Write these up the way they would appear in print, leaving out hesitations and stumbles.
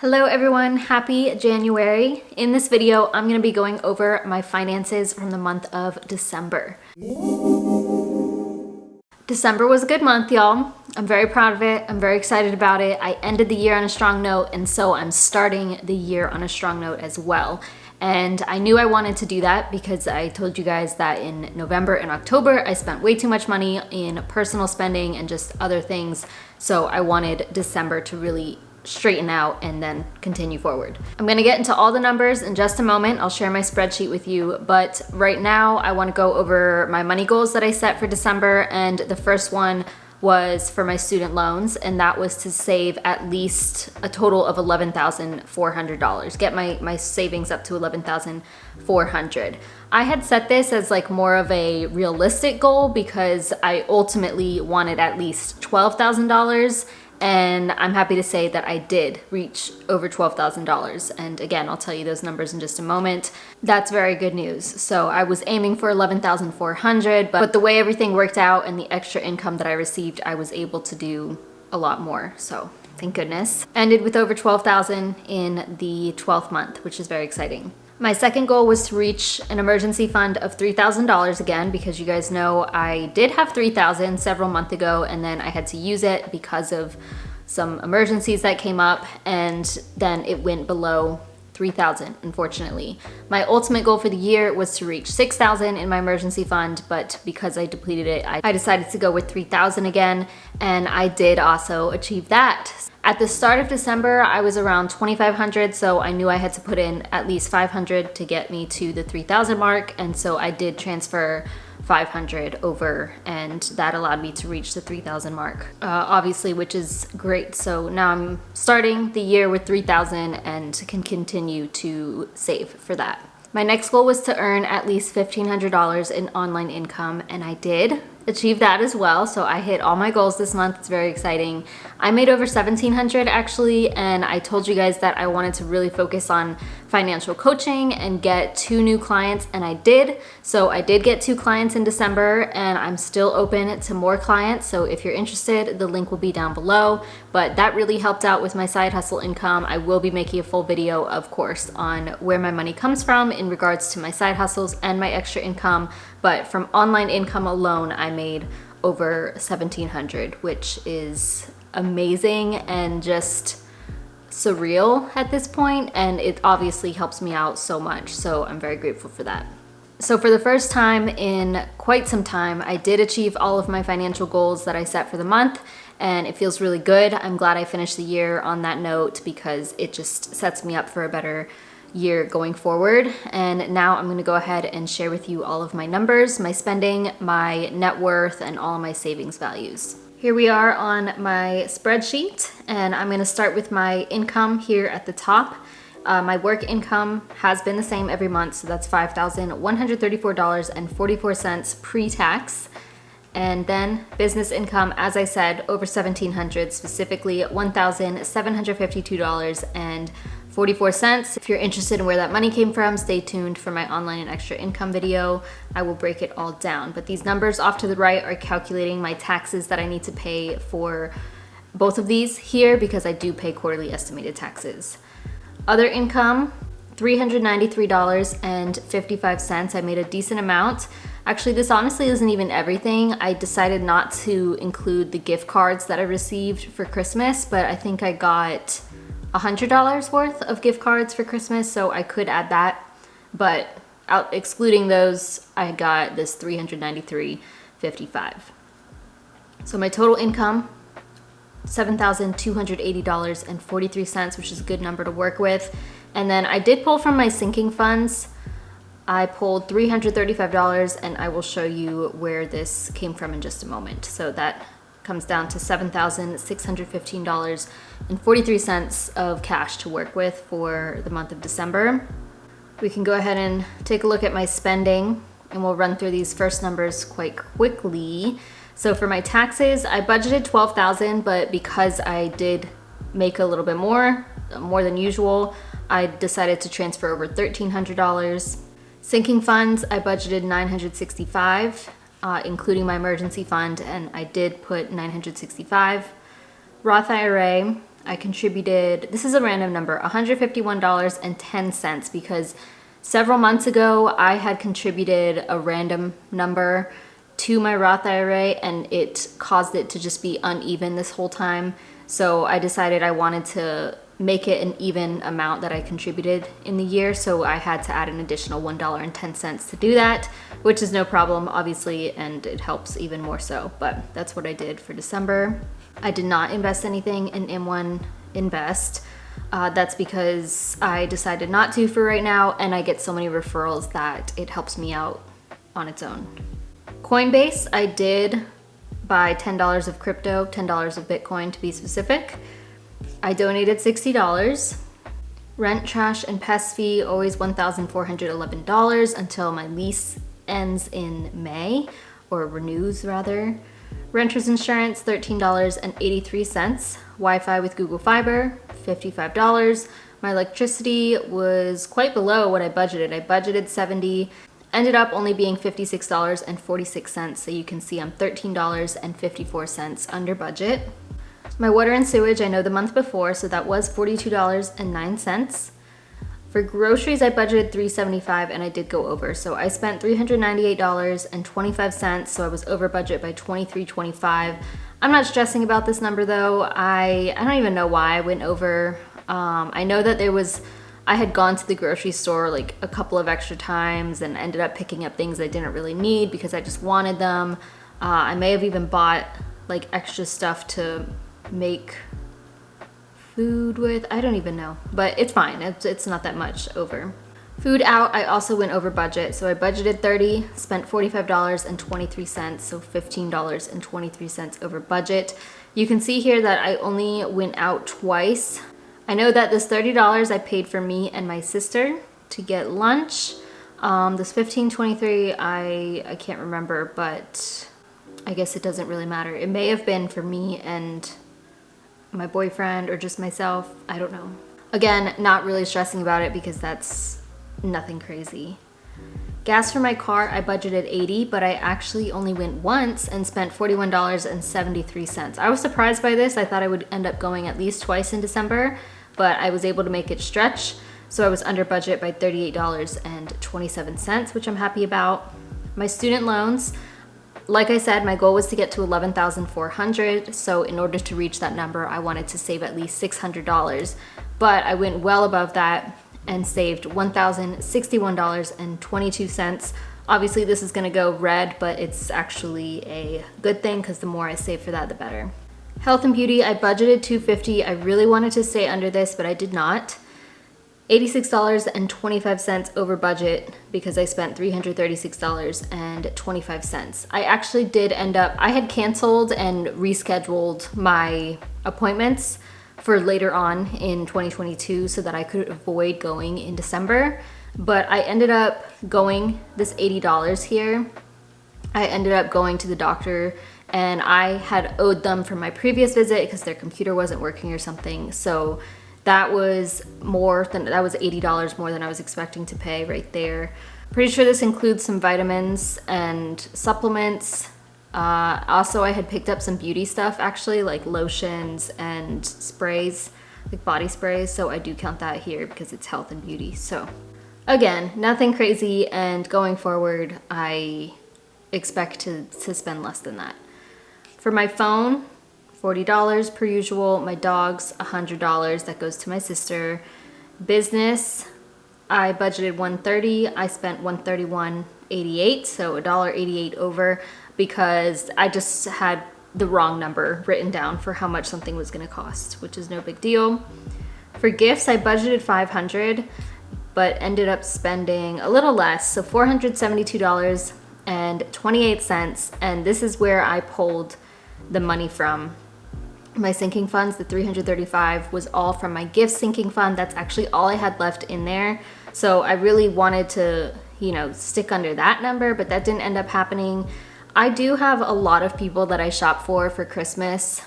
Hello everyone, happy January. In this video, I'm gonna be going over my finances from the month of December. December was a good month, y'all. I'm very proud of it. I'm very excited about it. I ended the year on a strong note, and so I'm starting the year on a strong note as well. And I knew I wanted to do that because I told you guys that in November and October, I spent way too much money in personal spending and just other things. So I wanted December to really straighten out and then continue forward. I'm gonna get into all the numbers in just a moment. I'll share my spreadsheet with you, but right now I wanna go over my money goals that I set for December, and the first one was for my student loans, and that was to save at least a total of $11,400. Get my savings up to $11,400. I had set this as like more of a realistic goal because I ultimately wanted at least $12,000. And I'm happy to say that I did reach over $12,000. And again, I'll tell you those numbers in just a moment. That's very good news. So I was aiming for $11,400, but the way everything worked out and the extra income that I received, I was able to do a lot more. So thank goodness. Ended with over $12,000 in the 12th month, which is very exciting. My second goal was to reach an emergency fund of $3,000 again, because you guys know I did have $3,000 several months ago, and then I had to use it because of some emergencies that came up, and then it went below $3,000, unfortunately. My ultimate goal for the year was to reach $6,000 in my emergency fund, but because I depleted it, I decided to go with $3,000 again, and I did also achieve that. At the start of December, I was around $2,500, so I knew I had to put in at least $500 to get me to the $3,000 mark, and so I did transfer $500 over, and that allowed me to reach the $3,000 mark, obviously, which is great. So now I'm starting the year with $3,000 and can continue to save for that. My next goal was to earn at least $1,500 in online income, and I did achieve that as well. So I hit all my goals this month. It's very exciting. I made over $1,700 actually, and I told you guys that I wanted to really focus on financial coaching and get 2 new clients, and I did. So I did get 2 clients in December, and I'm still open to more clients. So if you're interested, the link will be down below. But that really helped out with my side hustle income. I will be making a full video, of course, on where my money comes from in regards to my side hustles and my extra income. But from online income alone, I made over $1,700, which is amazing and just surreal at this point, and it obviously helps me out so much, so I'm very grateful for that. So for the first time in quite some time, I did achieve all of my financial goals that I set for the month, and it feels really good. I'm glad I finished the year on that note because it just sets me up for a better year going forward. And now I'm going to go ahead and share with you all of my numbers, my spending, my net worth, and all of my savings values. Here we are on my spreadsheet, and I'm going to start with my income here at the top. My work income has been the same every month, so that's $5,134.44 pre-tax. And then business income, as I said, over $1,700, specifically $1,752.44. If you're interested in where that money came from, stay tuned for my online and extra income video. I will break it all down. But these numbers off to the right are calculating my taxes that I need to pay for both of these here because I do pay quarterly estimated taxes. Other income, $393.55. I made a decent amount. Actually, this honestly isn't even everything. I decided not to include the gift cards that I received for Christmas, but I think I got $100 worth of gift cards for Christmas, so I could add that. But excluding those, I got this $393.55. So my total income, $7,280.43, which is a good number to work with. And then I did pull from my sinking funds. I pulled $335, and I will show you where this came from in just a moment. So that comes down to $7,615.43 of cash to work with for the month of December. We can go ahead and take a look at my spending, and we'll run through these first numbers quite quickly. So for my taxes, I budgeted $12,000, but because I did make a little bit more than usual, I decided to transfer over $1,300. Sinking funds, I budgeted $965, including my emergency fund, and I did put $965. Roth IRA, I contributed, this is a random number, $151.10, because several months ago I had contributed a random number to my Roth IRA and it caused it to just be uneven this whole time. So I decided I wanted to make it an even amount that I contributed in the year. So I had to add an additional $1.10 to do that, which is no problem, obviously, and it helps even more so. But that's what I did for December. I did not invest anything in M1 Invest. That's because I decided not to for right now, and I get so many referrals that it helps me out on its own. Coinbase, I did buy $10 of crypto, $10 of Bitcoin to be specific. I donated $60. Rent, trash, and pest fee, always $1,411 until my lease ends in May, or renews rather. Renter's insurance, $13.83. Wi-Fi with Google Fiber, $55. My electricity was quite below what I budgeted. I budgeted $70, ended up only being $56.46, so you can see I'm $13.54 under budget. My water and sewage, I know the month before, so that was $42.09. For groceries, I budgeted $375 and I did go over. So I spent $398.25, so I was over budget by $23.25. I'm not stressing about this number though. I don't even know why I went over. I know that I had gone to the grocery store like a couple of extra times and ended up picking up things I didn't really need because I just wanted them. I may have even bought like extra stuff to make food with. I don't even know, but it's fine. It's not that much over. Food out, I also went over budget. So I budgeted $30, spent $45.23, so $15.23 over budget. You can see here that I only went out twice. I know that this $30 I paid for me and my sister to get lunch. This $15.23, I can't remember, but I guess it doesn't really matter. It may have been for me and my boyfriend or just myself. I don't know. Again, not really stressing about it because that's nothing crazy. Gas for my car, I budgeted $80, but I actually only went once and spent $41.73. I was surprised by this. I thought I would end up going at least twice in December, but I was able to make it stretch. So I was under budget by $38.27, which I'm happy about. My student loans, like I said, my goal was to get to $11,400. So in order to reach that number, I wanted to save at least $600. But I went well above that and saved $1,061.22. Obviously this is gonna go red, but it's actually a good thing because the more I save for that, the better. Health and beauty, I budgeted $250. I really wanted to stay under this, but I did not. $86.25 over budget because I spent $336.25. I actually did end up, I had canceled and rescheduled my appointments for later on in 2022 so that I could avoid going in December. But I ended up going, this $80 here, I ended up going to the doctor and I had owed them for my previous visit because their computer wasn't working or something. So that was $80 more than I was expecting to pay right there. Pretty sure this includes some vitamins and supplements. Also, I had picked up some beauty stuff actually, like lotions and sprays, like body sprays. So I do count that here because it's health and beauty. So again, nothing crazy, and going forward, I expect to spend less than that. For my phone, $40 per usual. My dogs, $100. That goes to my sister. Business, I budgeted $130. I spent $131.88, so $1.88 over because I just had the wrong number written down for how much something was going to cost, which is no big deal. For gifts, I budgeted $500, but ended up spending a little less, so $472.28, and this is where I pulled the money from. My sinking funds, the $335 was all from my gift sinking fund. That's actually all I had left in there. So I really wanted to, stick under that number, but that didn't end up happening. I do have a lot of people that I shop for Christmas,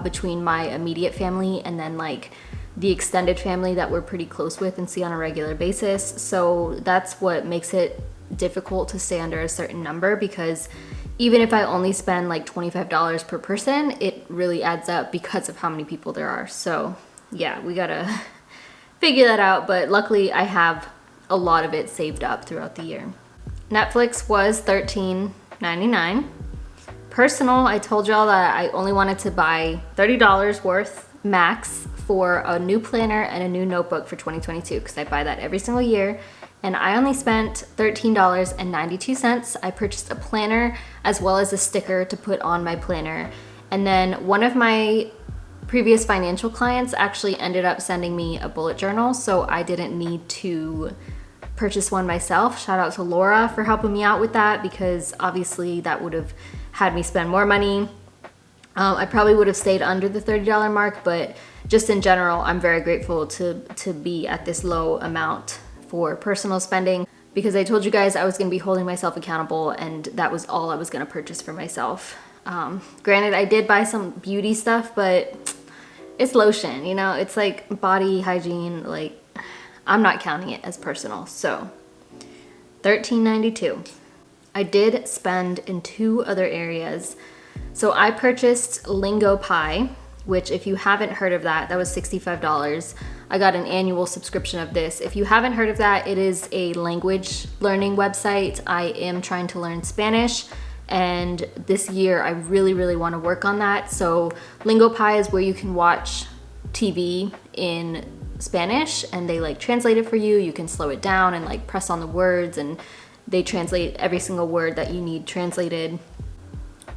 between my immediate family and then like the extended family that we're pretty close with and see on a regular basis. So that's what makes it difficult to stay under a certain number because even if I only spend like $25 per person, it really adds up because of how many people there are. So yeah, we gotta figure that out, but luckily I have a lot of it saved up throughout the year. Netflix was $13.99. Personal, I told y'all that I only wanted to buy $30 worth max for a new planner and a new notebook for 2022 because I buy that every single year. And I only spent $13.92. I purchased a planner as well as a sticker to put on my planner. And then one of my previous financial clients actually ended up sending me a bullet journal, so I didn't need to purchase one myself. Shout out to Laura for helping me out with that, because obviously that would have had me spend more money. I probably would have stayed under the $30 mark, but just in general, I'm very grateful to be at this low amount for personal spending, because I told you guys I was going to be holding myself accountable, and that was all I was going to purchase for myself. Granted, I did buy some beauty stuff, but it's lotion, you know, it's like body hygiene, like I'm not counting it as personal. So $13.92. I did spend in two other areas. So I purchased Lingo Pie, which if you haven't heard of that, that was $65. I got an annual subscription of this. If you haven't heard of that, it is a language learning website. I am trying to learn Spanish, and this year I really want to work on that. So Lingo Pie is where you can watch TV in Spanish and they like translate it for you. You can slow it down and like press on the words, and they translate every single word that you need translated.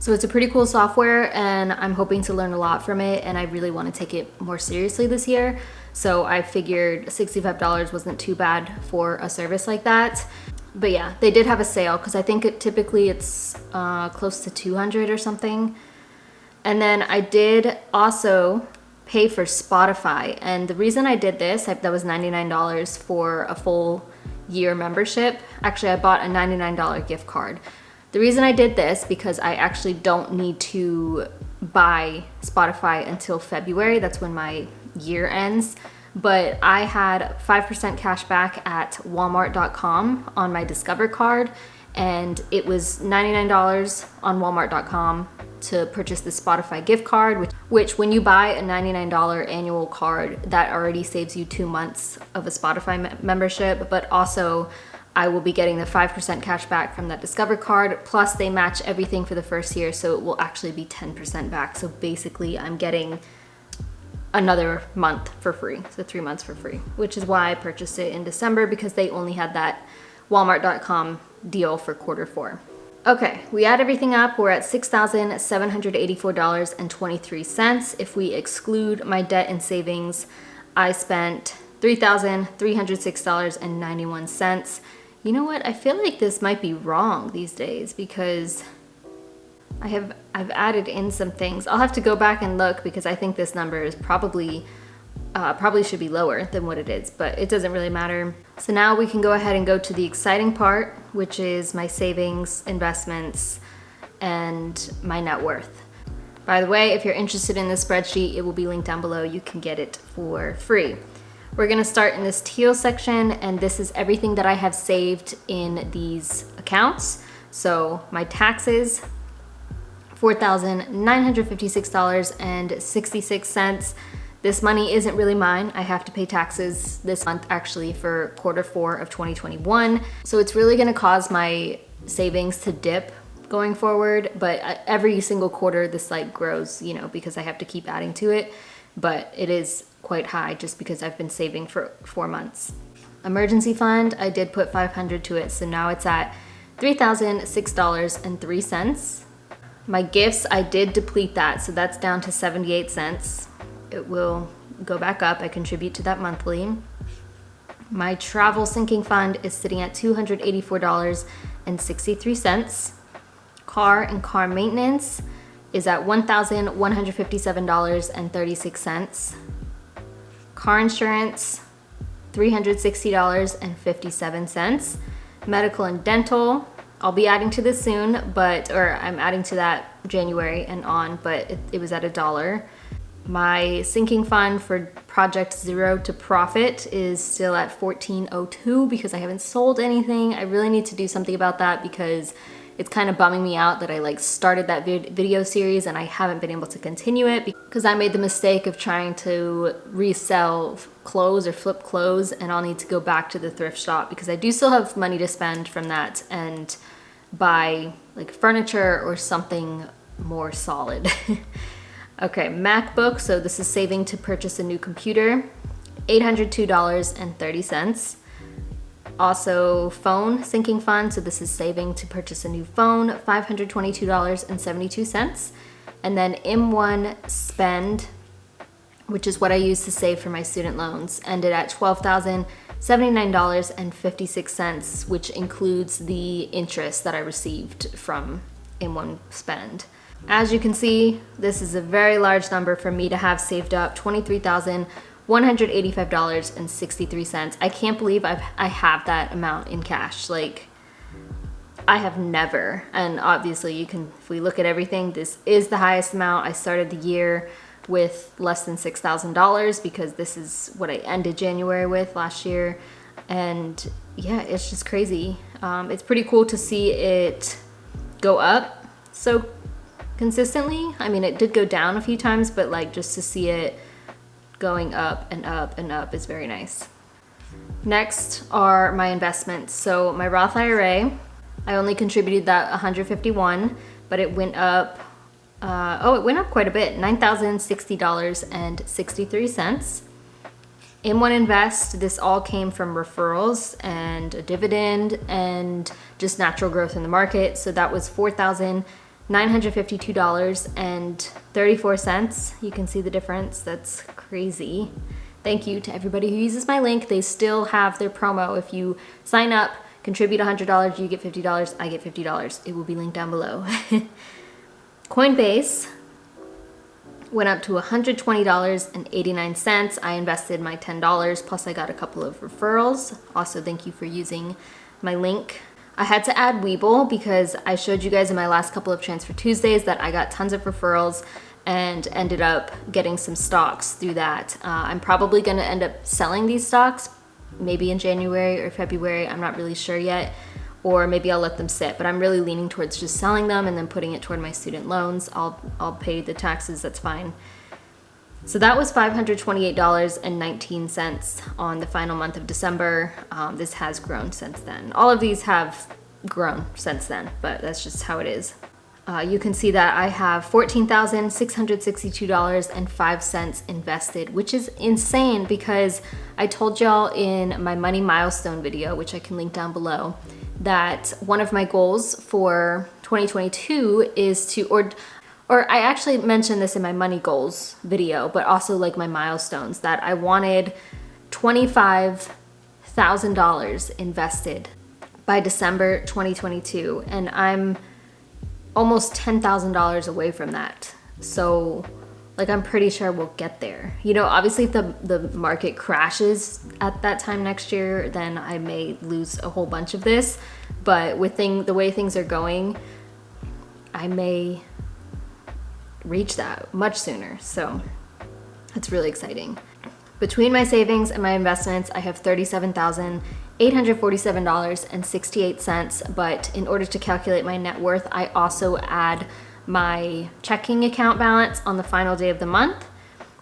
So it's a pretty cool software, and I'm hoping to learn a lot from it, and I really want to take it more seriously this year. So I figured $65 wasn't too bad for a service like that. But yeah, they did have a sale because I think typically it's close to $200 or something. And then I did also pay for Spotify, and the reason I did this, that was $99 for a full year membership. Actually, I bought a $99 gift card. The reason I did this, because I actually don't need to buy Spotify until February. That's when my year ends. But I had 5% cash back at walmart.com on my Discover card, and it was $99 on walmart.com to purchase the Spotify gift card, which when you buy a $99 annual card, that already saves you 2 months of a Spotify membership. But also I will be getting the 5% cash back from that Discover card, plus they match everything for the first year, so it will actually be 10% back. So basically I'm getting another month for free, so 3 months for free, which is why I purchased it in December, because they only had that walmart.com deal for Q4. Okay, we add everything up, we're at $6,784.23. If we exclude my debt and savings, I spent $3,306.91. You know what? I feel like this might be wrong these days, because I've added in some things. I'll have to go back and look, because I think this number is probably should be lower than what it is, but it doesn't really matter. So now we can go ahead and go to the exciting part, which is my savings, investments, and my net worth. By the way, if you're interested in this spreadsheet, it will be linked down below. You can get it for free. We're gonna start in this teal section, and this is everything that I have saved in these accounts. So my taxes, $4,956.66. This money isn't really mine. I have to pay taxes this month actually for Q4 of 2021. So it's really gonna cause my savings to dip going forward, but every single quarter this like grows, you know, because I have to keep adding to it. But it is quite high just because I've been saving for 4 months. Emergency fund, I did put $500 to it, so now it's at $3,006.03. My gifts, I did deplete that, so that's down to 78 cents. It will go back up. I contribute to that monthly. My travel sinking fund is sitting at $284.63. Car and car maintenance is at $1,157.36. Car insurance, $360.57. Medical and dental, I'll be adding to this soon, I'm adding to that January and on, but it was at $1. My sinking fund for Project Zero to Profit is still at $14.02 because I haven't sold anything. I really need to do something about that because it's kind of bumming me out that I like started that video series and I haven't been able to continue it because I made the mistake of trying to resell clothes or flip clothes, and I'll need to go back to the thrift shop because I do still have money to spend from that and buy like furniture or something more solid. Okay, MacBook, so this is saving to purchase a new computer, $802.30. Also phone sinking fund, so this is saving to purchase a new phone, $522.72. And then M1 spend, which is what I use to save for my student loans, ended at $12,079.56, which includes the interest that I received from M1 spend. As you can see, this is a very large number for me to have saved up, $23,185.63. I can't believe I have that amount in cash. Like, I have never, and obviously you can, if we look at everything, this is the highest amount. I started the year with less than $6,000 because this is what I ended January with last year. And yeah, it's just crazy. It's pretty cool to see it go up so consistently. I mean, it did go down a few times, but like just to see it going up and up and up is very nice. Next are my investments. So my Roth IRA, I only contributed that $151, but it went up, it went up quite a bit, $9,060.63. M1 Invest, this all came from referrals and a dividend and just natural growth in the market. So that was $4,952.34. You can see the difference. That's crazy. Thank you to everybody who uses my link. They still have their promo. If you sign up, contribute $100, you get $50, I get $50. It will be linked down below. Coinbase went up to $120.89. I invested my $10, plus I got a couple of referrals. Also, thank you for using my link. I had to add Webull because I showed you guys in my last couple of Transfer Tuesdays that I got tons of referrals and ended up getting some stocks through that. I'm probably gonna end up selling these stocks maybe in January or February. I'm not really sure yet. Or maybe I'll let them sit, but I'm really leaning towards just selling them and then putting it toward my student loans. I'll pay the taxes, that's fine. So that was $528.19 on the final month of December. This has grown since then. All of these have grown since then, but that's just how it is. You can see that I have $14,662.05 invested, which is insane because I told y'all in my money milestone video, which I can link down below, that one of my goals for 2022 is to, or I actually mentioned this in my money goals video, but also like my milestones, that I wanted $25,000 invested by December 2022, and I'm almost $10,000 away from that. So like, I'm pretty sure we'll get there. You know, obviously if the market crashes at that time next year, then I may lose a whole bunch of this. But with the way things are going, I may reach that much sooner. So it's really exciting. Between my savings and my investments, I have $37,847.68. But in order to calculate my net worth, I also add my checking account balance on the final day of the month,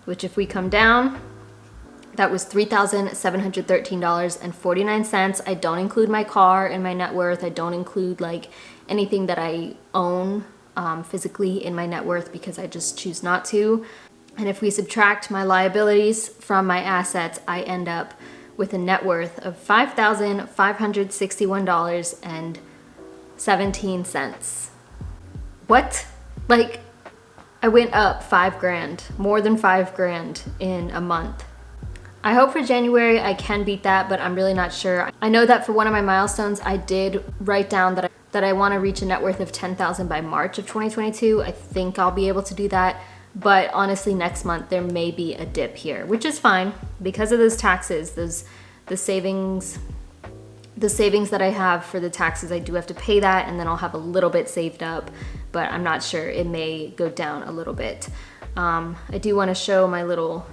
which if we come down, that was $3,713.49. I don't include my car in my net worth. I don't include like anything that I own physically in my net worth because I just choose not to. And if we subtract my liabilities from my assets, I end up with a net worth of $5,561.17. What? Like, I went up $5,000, more than $5,000 in a month. I hope for January I can beat that, but I'm really not sure. I know that for one of my milestones, I did write down that I want to reach a net worth of $10,000 by March of 2022. I think I'll be able to do that, but honestly, next month there may be a dip here, which is fine because of those taxes, the savings that I have for the taxes. I do have to pay that, and then I'll have a little bit saved up, but I'm not sure. It may go down a little bit. I do want to show my little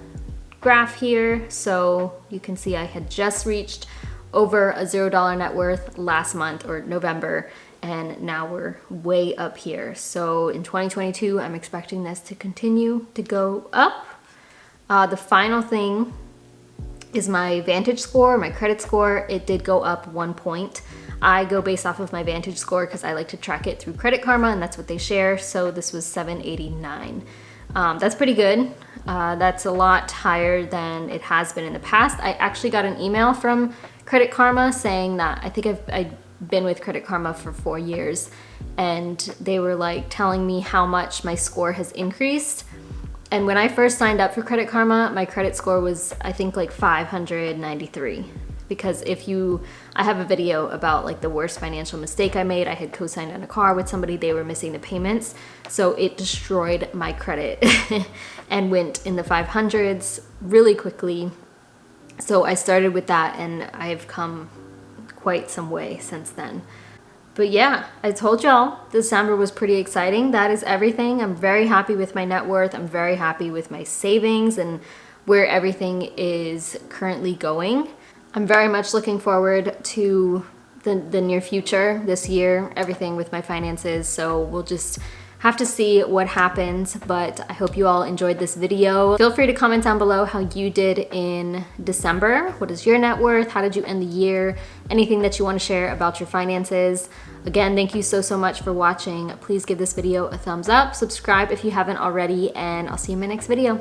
graph here. So you can see I had just reached over a $0 net worth last month, or November, and now we're way up here. So in 2022, I'm expecting this to continue to go up. The final thing is my Vantage score, my credit score. It did go up 1 point. I go based off of my Vantage score because I like to track it through Credit Karma, and that's what they share. So this was 789. That's pretty good. That's a lot higher than it has been in the past. I actually got an email from Credit Karma saying that I think I've been with Credit Karma for 4 years, and they were like telling me how much my score has increased. And when I first signed up for Credit Karma, my credit score was, I think, like 593. Because I have a video about like the worst financial mistake I made. I had co-signed on a car with somebody, they were missing the payments. So it destroyed my credit and went in the 500s really quickly. So I started with that, and I've come quite some way since then. But yeah, I told y'all December was pretty exciting. That is everything. I'm very happy with my net worth. I'm very happy with my savings and where everything is currently going. I'm very much looking forward to the near future, this year, everything with my finances. So we'll just have to see what happens, but I hope you all enjoyed this video. Feel free to comment down below how you did in December. What is your net worth? How did you end the year? Anything that you want to share about your finances. Again, thank you so much for watching. Please give this video a thumbs up, subscribe if you haven't already, and I'll see you in my next video.